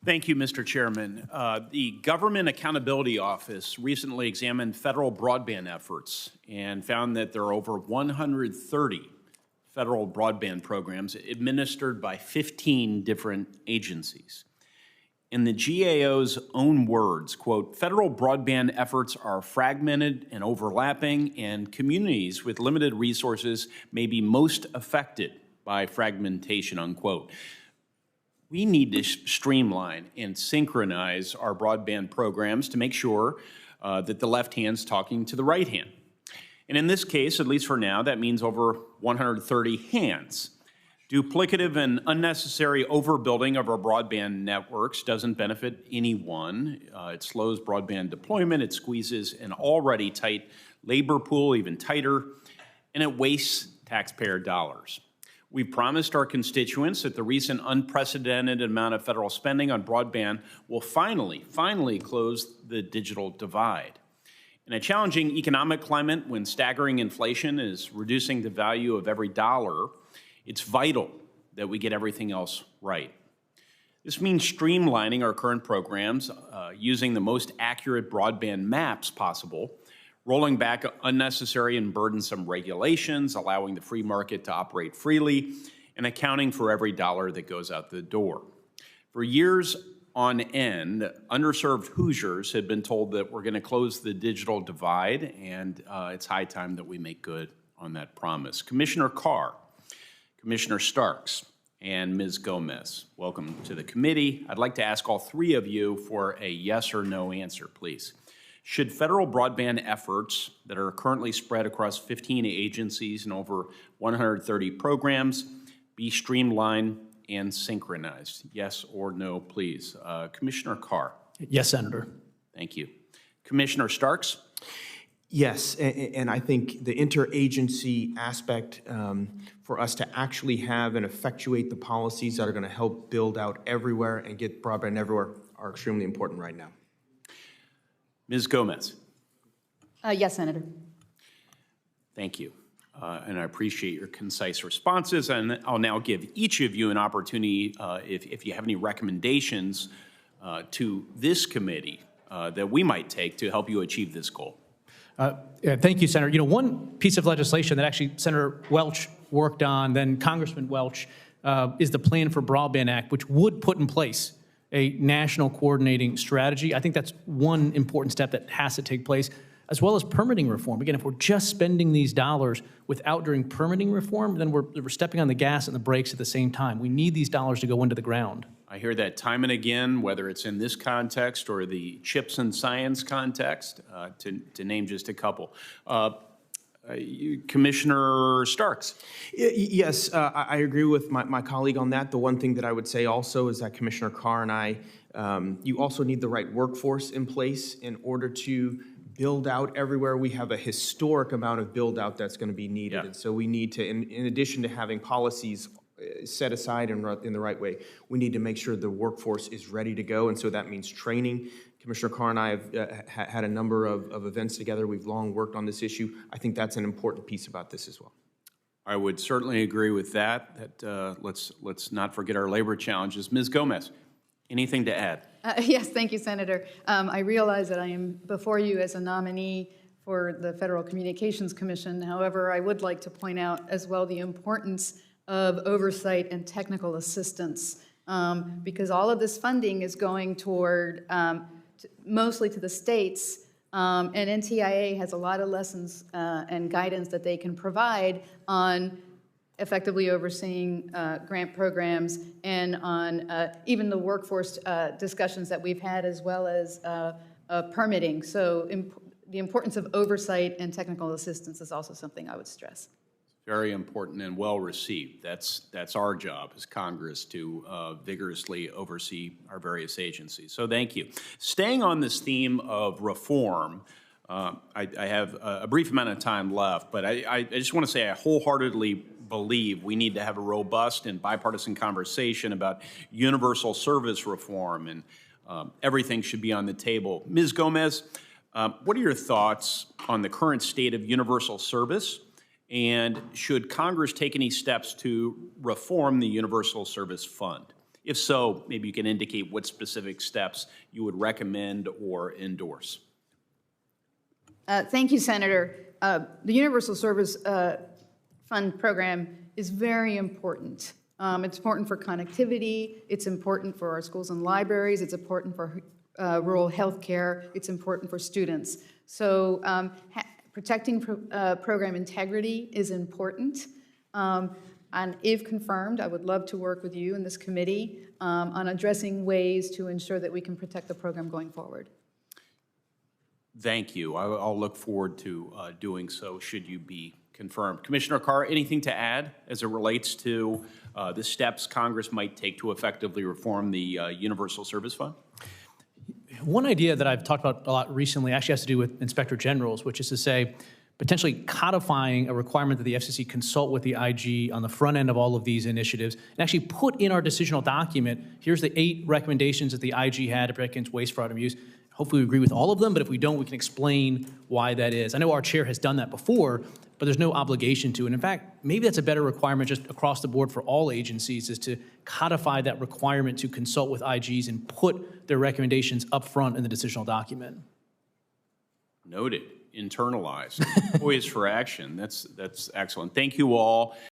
Thank you, Mr. Chairman. The Government Accountability Office recently examined federal broadband efforts and found that there are over 130 federal broadband programs administered by 15 different agencies. In the GAO's own words, quote, federal broadband efforts are fragmented and overlapping, and communities with limited resources may be most affected by fragmentation, unquote. We need to streamline and synchronize our broadband programs to make sure that the left hand's talking to the right hand. And in this case, at least for now, that means over 130 hands. Duplicative and unnecessary overbuilding of our broadband networks doesn't benefit anyone. It slows broadband deployment, it squeezes an already tight labor pool even tighter, and it wastes taxpayer dollars. We promised our constituents that the recent unprecedented amount of federal spending on broadband will finally close the digital divide. In a challenging economic climate, when staggering inflation is reducing the value of every dollar, it's vital that we get everything else right. This means streamlining our current programs, using the most accurate broadband maps possible, rolling back unnecessary and burdensome regulations, allowing the free market to operate freely, and accounting for every dollar that goes out the door. For years on end, underserved Hoosiers had been told that we're going to close the digital divide, and it's high time that we make good on that promise. Commissioner Carr, Commissioner Starks, and Ms. Gomez, welcome to the committee. I'd like to ask all three of you for a yes or no answer, please. Should federal broadband efforts that are currently spread across 15 agencies and over 130 programs be streamlined and synchronized? Yes or no, please. Commissioner Carr. Yes, Senator. Thank you. Commissioner Starks. Yes, and I think the interagency aspect for us to actually have and effectuate the policies that are going to help build out everywhere and get broadband everywhere are extremely important right now. Ms. Gomez. Yes, Senator. Thank you. And I appreciate your concise responses. And I'll now give each of you an opportunity, if you have any recommendations to this committee that we might take to help you achieve this goal. Thank you, Senator. You know, one piece of legislation that actually Senator Welch worked on, then Congressman Welch, is the Plan for Broadband Act, which would put in place a national coordinating strategy. I think that's one important step that has to take place, as well as permitting reform. Again, if we're just spending these dollars without doing permitting reform, then we're stepping on the gas and the brakes at the same time. We need these dollars to go into the ground. I hear that time and again, whether it's in this context or the chips and science context, to name just a couple. Commissioner Starks. Yes, I agree with my colleague on that. The one thing that I would say also is that Commissioner Carr and I, you also need the right workforce in place in order to build out everywhere. We have a historic amount of build out that's going to be needed. Yeah. And so we need to, in addition to having policies set aside in the right way, we need to make sure the workforce is ready to go. And so that means training. Commissioner Carr and I have had a number of events together. We've long worked on this issue. I think that's an important piece about this as well. I would certainly agree with that. Let's not forget our labor challenges. Ms. Gomez, anything to add? Yes, thank you, Senator. I realize that I am before you as a nominee for the Federal Communications Commission. However, I would like to point out as well the importance of oversight and technical assistance, because all of this funding is going toward mostly to the states, and NTIA has a lot of lessons and guidance that they can provide on effectively overseeing grant programs and on even the workforce discussions that we've had, as well as permitting. So the importance of oversight and technical assistance is also something I would stress. Very important and well received. That's our job as Congress to vigorously oversee our various agencies. So thank you. Staying on this theme of reform, I have a brief amount of time left, but I just want to say I wholeheartedly believe we need to have a robust and bipartisan conversation about universal service reform, and everything should be on the table. Ms. Gomez, what are your thoughts on the current state of universal service? And should Congress take any steps to reform the Universal Service Fund? If so, maybe you can indicate what specific steps you would recommend or endorse. Thank you, Senator. The Universal Service Fund program is very important. It's important for connectivity, it's important for our schools and libraries, it's important for rural health care, it's important for students. So protecting program integrity is important. And if confirmed, I would love to work with you in this committee on addressing ways to ensure that we can protect the program going forward. Thank you. I'll look forward to doing so should you be confirmed. Commissioner Carr, anything to add as it relates to the steps Congress might take to effectively reform the Universal Service Fund? One idea that I've talked about a lot recently actually has to do with inspector generals, which is to say potentially codifying a requirement that the FCC consult with the IG on the front end of all of these initiatives and actually put in our decisional document, here's the 8 recommendations that the IG had to protect against waste, fraud, and abuse. Hopefully we agree with all of them, but if we don't, we can explain why that is. I know our chair has done that before, but there's no obligation to. And in fact, maybe that's a better requirement just across the board for all agencies, is to codify that requirement to consult with IGs and put their recommendations up front in the decisional document. Noted. Internalized. Poised for action. That's excellent. Thank you all.